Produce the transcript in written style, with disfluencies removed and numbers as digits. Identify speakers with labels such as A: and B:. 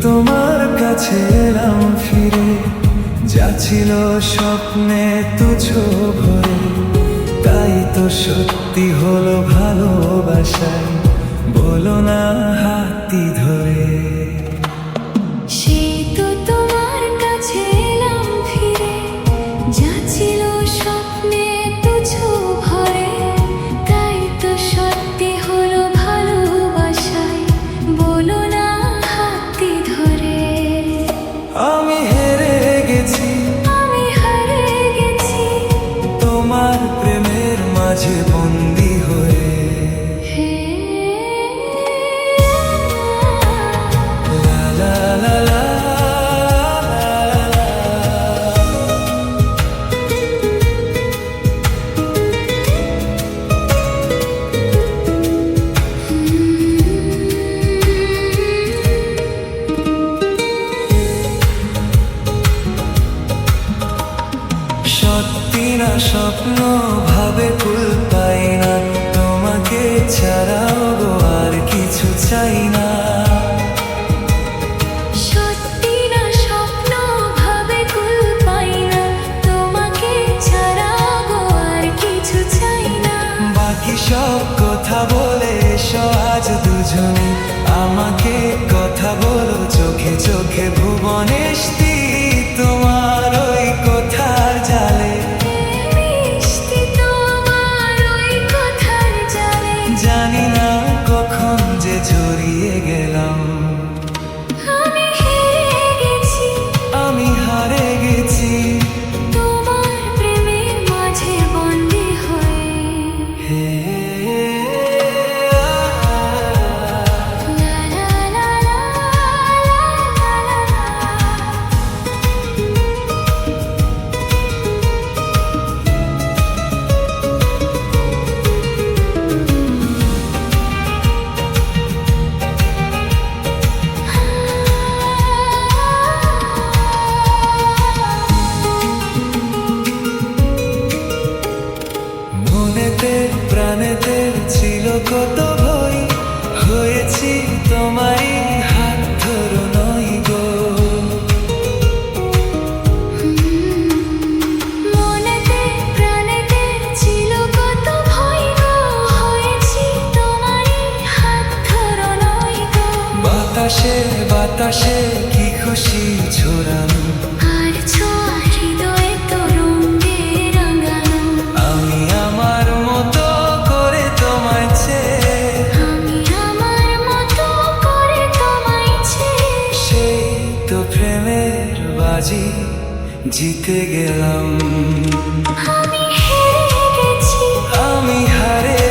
A: তোমার কাছে এলাম ফিরে, যা ছিল স্বপ্নে তুছো ভরে, তাই তো সত্যি হলো ভালোবাসায়, বলো না হাতটি ধরে।
B: সেই তো তোমার কাছে এলাম ফিরে, যা ছিল স্বপ্নে তুছো ভরে, তাই তো সত্যি হলো ভালোবাসায়, বলো না হাতটি ধরে।
A: আমি হেরে গেছি,
B: আমি হারে গেছি
A: তোমার প্রেমের মাঝে বন্দী হয়ে। লা লা লা লা সত্যি না স্বপ্ন ভাবে কুল পাই না, তোমাকে ছাড়াও গো আর কিছু চাই না।
B: সত্যি না স্বপ্ন ভাবে কুল পাই না, তোমাকে ছাড়া গো আর কিছু চাই না।
A: বাকি সব কথা বলে এসো আজ দুজনে, আমাকে কথা বলো চোখে চোখে ভুবনেশটি, তোমার ওই কথার জালে
B: মিষ্টি তোমার ওই কথার জালে,
A: জানি না কখন যে জড়িয়ে গেলাম।
B: আমি হেরে গেছি,
A: আমি হারে গেছি
B: তোমার প্রেমের মাঝে বন্দী হয়ে।
A: হে
B: লা লা লা লা লা লা লা।
A: মনেতে প্রাণেতে ছিল কত ভয়, হয়েছি তোমারই হাত ধরো নই গো।
B: মনেতে প্রাণেতে ছিল কত ভয় গো, হয়েছি তোমারই হাত ধরো নই গো।
A: বাতাসে বাতাসে কি খুশি ছড়ানো,
B: আর ছোঁয়া হৃদয়ে তরঙ্গে রাঙানো।
A: আমি আমার মতো করে তোমায় চেয়ে,
B: আমি আমার মতো করে তোমায় চেয়ে,
A: সেই তো প্রেমের বাজি জিতে গেলাম।
B: আমি হেরে গেছি,
A: আমি হারে